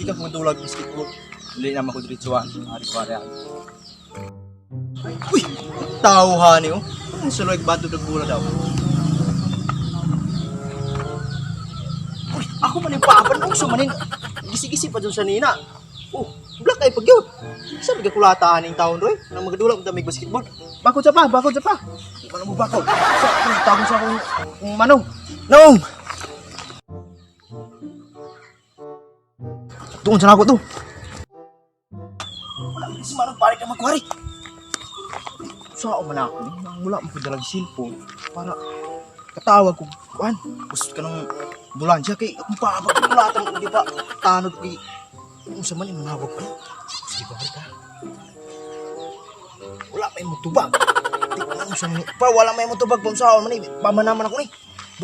Di ka kumadulag basketball. Dili naman ko diretsuhan. Ari-ari. Uy! Tauhan niyo. Ang suloy bato nagbola daw. Uy! Ako man yung papan. Ang sumanin. Gisi-gisi pa dun sa nina. Oh, black ay pagyod. Sabi ka kulataan ng taon doy. Nang magadulag kung damig basketball. Bakod sa pa. Di ba mo bakod? Sa akong tawag sa akong manong. Nong! Doon sa ako to. Wala mo si manong pare ka magkwari. Saan man ako ni? Wala mo ko dalag cellphone para katawag ko. Kuan, gusto ka ng ambulansya kay akong papagkulatan ko di ba? Tanod kay kung sa mali manawag ko. Sige ba ka? Wala may mutubag. Di ko lang sa mali. Pa, wala may mutubag kung saan man ni. Pamanaman ako ni.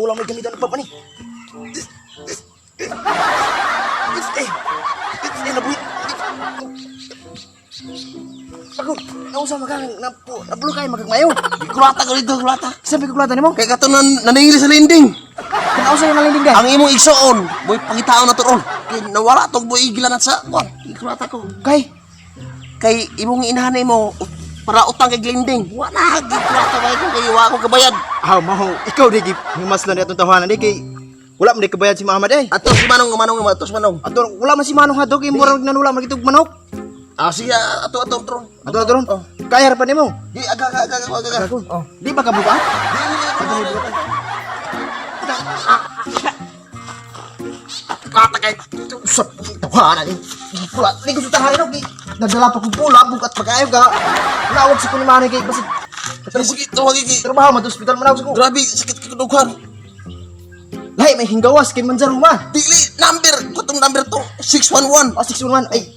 Wala may gamitan pa pa ni. Nabuhit. Ako, nausa magang napulo kayo magagmayo. Kulata ko dito, kulata. Sabi ko kulatan mo? Kaya kato naningili sa linding. Nausa yung nalinding ka? Ang imong igsoon, boy pangitaon na turon. Kaya nawala tong boy igilan at sa kwan. Kulata ko. Kay imong inahanay mo para utang kay linding. Wala kulata ba ko kay wa ko kabayad. Maho. Ikaw di himaslan atong tahanan di kay wala man di kabayad si Muhammad eh. Ato si Manong. Ato wala man si Manong hadto kay murag nanula magitog manok. Siya ato turon. Ato. Kaya ra pa nimo. Di aga. Oh. Di ba ka buka? Kata kay Usap tahanan ni. Pula, di ko sa tahanan ni. Nagdala pa ko pula bukat pagayo ka. Nawag si kunimane kay basta sige tuwag iki. trabaho man sa ospital man ako. Grabe sakit ka dughan. Lahi may hinggawas kay Manjaruma. Dili number, kutong number to 611. 611 ay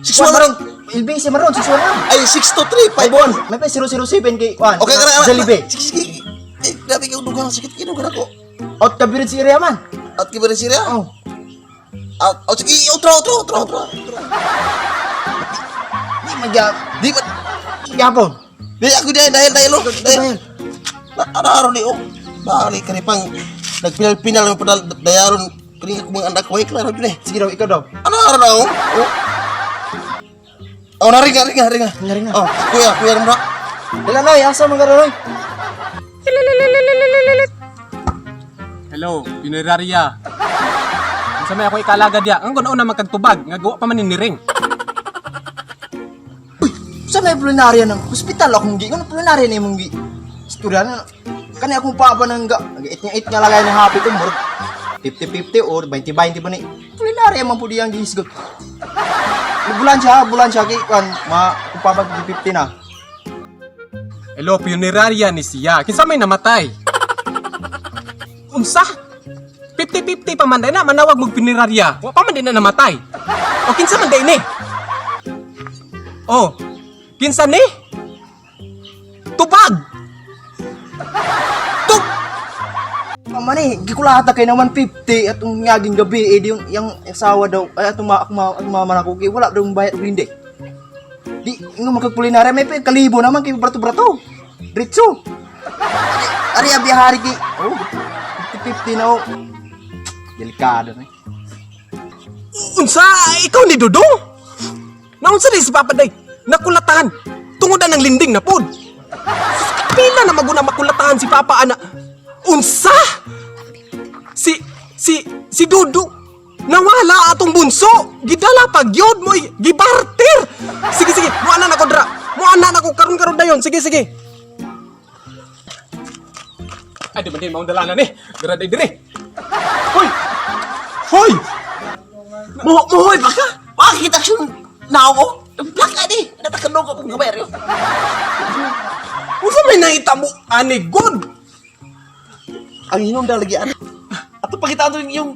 611 LBC maron 611. ay 62351. May pa 007 kay Juan. Okay ka na. Jalibe. Sige. Grabe ka dugang sakit kinugan ako. Out kabirit si area man. At kibarin sila? Oh. Sige, outro. Di magya. Di ba? Yapon. Di ako dahil. Dahil. Araw ni bali ka ni pang nagpinal-pinal ng padal dayaron kini ko mga anak ko klaro gini. Sige daw, ikaw daw. Araw na naringa. Naringa. Kuya mo na. Dala noy, asa man garoy? Hello, Pineraria. Sa may ako ikalaga dia. Ang guno na magkagtubag, nga gawa pa man ni ring. Uy, sa may plenarya ng hospital akong gi. Ano plenarya na imong gi? Istorya na. Kani akong papa nang ga. Nag-8 nga lagay ng happy to murag 50-50 or 20-20 ba ni? Plenarya man po diyang gihisgot. Bulan siya kay kan akong papa 50 na. Hello, Pineraria ni siya. Kinsa may namatay? Unsa? 50-50 pa man day na manawag mong Pineraria. Wa pa man din na namatay. O kinsa man day ni? Oh, kinsa ni? Tubag. Mani, gikulata kay naman 50 atong ngaging gabi yung asawa daw ay atong mama nako kay wala daw bayad hindi. Di ngo magkulinarya may kalibo naman kay brato-brato. Ritso. Ari abiyahari kay 50 na. Delikado na. Unsa? Ikaw ni Dudong? Naunsa di si Papa day? Nakulatahan. Tungodan ng linding na pod. Pila na maguna makulatahan si Papa ana. Unsa? Si Dudu nawala atong bunso. Gidala pag yod mo gibarter. Sige, muana na ko dra. Muana na ko karon dayon. Sige. Ay, di ba din maong dalanan eh. Dira dire. Hoy! Muhoy ba ka? Bakit action na ako? Plaka di. Natakanong ko kung gabayar yun. Unsa may nakita mo ani god? Ang hinong lagi ato pakita to yung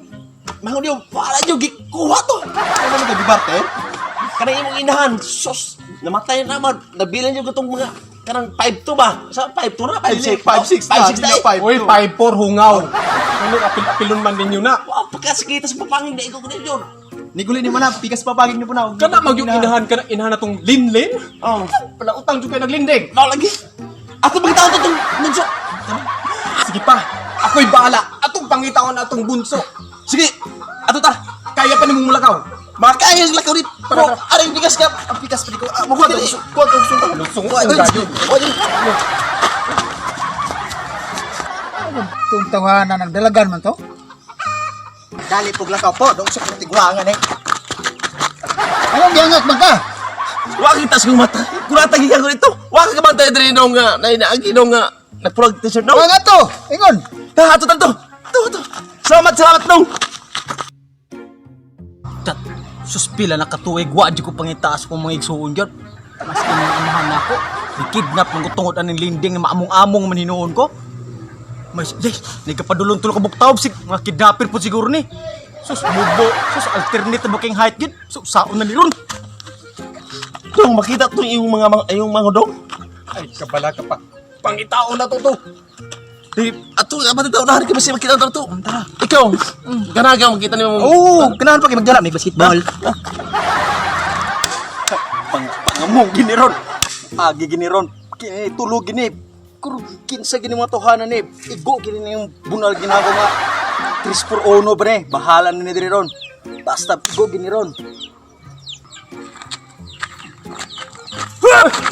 mahon yung wala nyo gikuha to. Ano mo nagibarte? Kanang imong inahan sos namatay na naman. Nabilan yung itong mga kanang 5-2 ba? Sa 5-2 na? 5-6 na. 5-6 Oy, 5-4 hungaw. Ano apil-apilon man ninyo na. Wow, pagkasikita sa papangin na ikaw ko din yun. Niguli ni mana pikas papagig ni po na. Kana magyug inahan natong linlin? Oh. Pala utang jud kay naglindig. Now lagi. Ato pagkitaon to itong bunso. Sige pa. Ako'y bahala. Atong pangitaon atong bunso. Sige. Ato ta. Kaya pa nimong mulakaw. Makaya yung lakaw dito. Ano yung bigas ka? Ang pikas pa di ko. Kuha to. Kuha to. Kuha to. Itong tawanan ng dalagan man to. Dali pug lakaw po, dong sa tigwangan eh. Anong giangat man ka? Wag kita sa mata. Kurata gigan ko dito. Wag ka man tayo diri nung nainaagi nung nagpurag t-shirt no. Mga to, ingon. Ato tanto. To. Salamat nung. Tat, suspila na katuig, wa di ko pangitaas kung mga igsuon dyan. Mas kinamahan ako. Ikidnap ng kutungod aning linding na maamong-among maninoon ko. Mas, nagkapadulong tulo ka buktaob, mga kidnapper po siguro ni. Sus, mubo, sus, alternate na baking height yun. Sus, saon na ni ron. Dong makita to yung mga dong. Ay, kabala ka pa. Pangitaon na to. Ato matitaw na ka basi makita to. Ikaw, ganaga makita ni mo. Oo, ganahan pa kay magdala may basketball. Pangamong giniron. Agi giniron. Kini tulog gini. Kinsa gini mga tohanan ni. Igo gini na yung bunal ginako nga. 3-4-1 ba ni? Bahala na ni diri ron. Basta igo gini ron.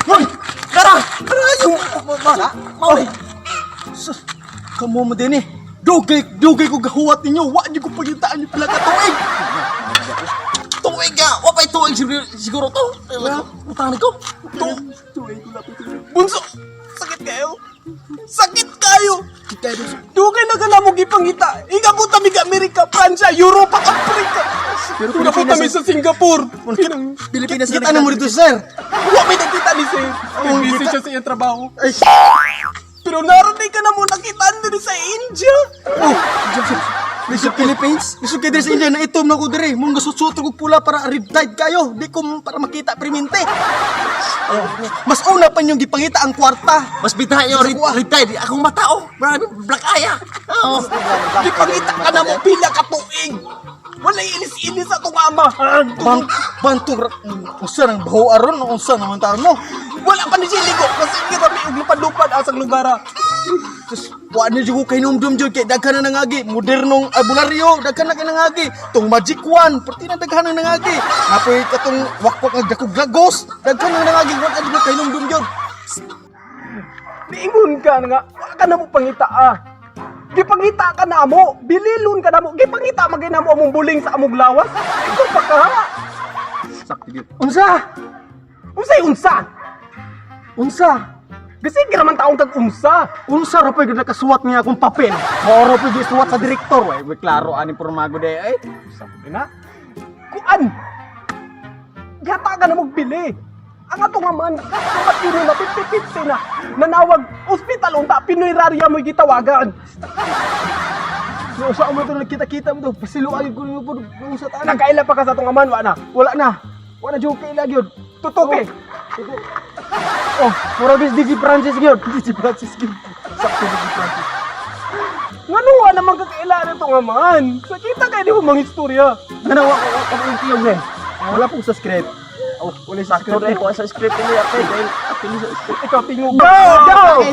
Hoy! Tara yung mana? Mauli. Kamu mo din eh. Dugay ko gahuwat ninyo. Wa di ko pagitaan yung pala katuig. Tuig ka. Wa pa'y tuig siguro to. Utang ko. Bunso, sakit kayo. Dugay na ka na mo gipangita. Igabuta mi ka Amerika, Pransya, Europa, Afrika. Pero Igabuta mi sa Singapore. Pilipinas Kita na mo dito, sir. Wa may nakita ni Sir. Busy siya sa iyang trabaho. Ay, Pero narinig ka na mo nakitaan din sa India. Sa Philippines, gusto kayo din sa India na itom na ko dire. Mong gasutsuto ko pula para riptide kayo. Di ko para makita primente. Mas una pa niyong gipangita ang kwarta. Mas bitahan yung retired. Akong matao. Marami black eye. Oo. Gipangita ka na mo pila ka tuig. Wala inis-inis sa itong amahan. Bantung unsa nang baho aron unsa naman taon mo. Wala pa ni siligo. Kasi kita may uglupad-lupad asang lugar. Sus, wa ni jugo kay numdum jud kay daghan na nangagi. Modernong albularyo, daghan na kay nangagi. Tong magic wand, perti na daghan na nangagi. Napoy katong wakwak nga dakog gagos, daghan na nangagi. Wa ni kay numdum jud. Niingon ka na nga. Wala ka na mo pangita Gipangita ka na mo. Bililon ka na mo. Gipangita magay na mo among buling sa among lawas. Ikaw pa ka. Sakti gyud. Unsa? Unsa? Kasi naman taong kag unsa. Unsa ra pay gid nakasuwat niya akong papel. Moro pay gisuwat sa direktor. Way klaro ani pormago de ay. Sabi na. Kuan? Gata ka na magbili. Ang ato nga man, kamat yun na 50-50 na. Nanawag, ospital unta, Pinoy Rarya mo'y gitawagan. So sa mo to nagkita-kita mo to. Pasiluay ko niyo po sa tanan. Nagkaila pa ka sa itong aman, wala na. Wala joke ilag yun. Tutupi. Oh, mura bis Digi Francis gyud. Digi Francis gyud. Sakto Digi Francis. Ngano wa naman kakailangan itong aman. Sakita kayo di mo mga istorya. Ganawa ko ang tiyog rin. Wala pong sa script. Oh, wala sa Sakto script. rin ko sa script ni Apel. Apel sa script. Ikaw tingog. Go!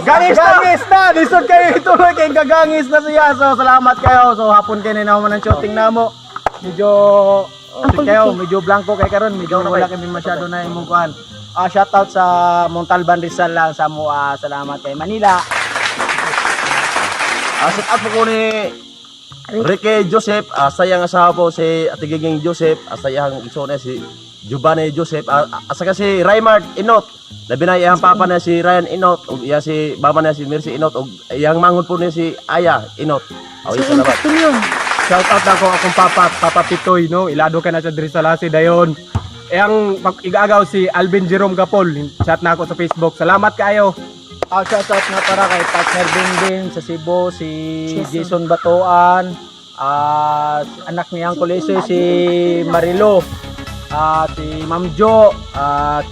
Gangis na! Lisod kayo ituloy kay gagangis na siya. So, salamat kayo. So, hapon kayo na naman ang shooting na mo. Medyo, medyo blanco kay karon. Medyo wala kami masyado na imong kuhan. Shoutout sa Montalban Rizal lang sa mo. Salamat kay Manila. Set up ko ni Ricky Joseph, sayang asawa po si Atigiging Joseph, sayang iso na si Giovanni Joseph, asa kasi Raymart Inot. Labi na iyang papa na si Ryan Inot, ug iya si mama na si Mercy Inot, ug iyang mangon po ni si Aya Inot. Awi salamat. Shout out ako akong Papa Pitoy, no? Ilado ka na sa diri sa Lasi dayon. Ang igagaw si Alvin Jerome Gapol. Chat na ako sa Facebook. Salamat kayo. Shoutout nga para kay partner Bingbing sa Cebu, si Jason Batuan, anak ni Uncle Isoy, si Marilo, si Ma'am Jo,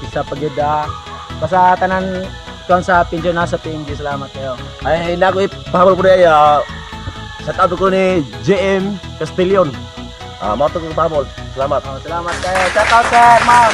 kisa pagida. Basta tanan kon sa pinjo na sa PNG, salamat kayo. Ay nako ipahabol ko ni set up ko ni JM Castellon. Mao to ko pahabol. Salamat. Salamat kayo. Shoutout sir, ma'am.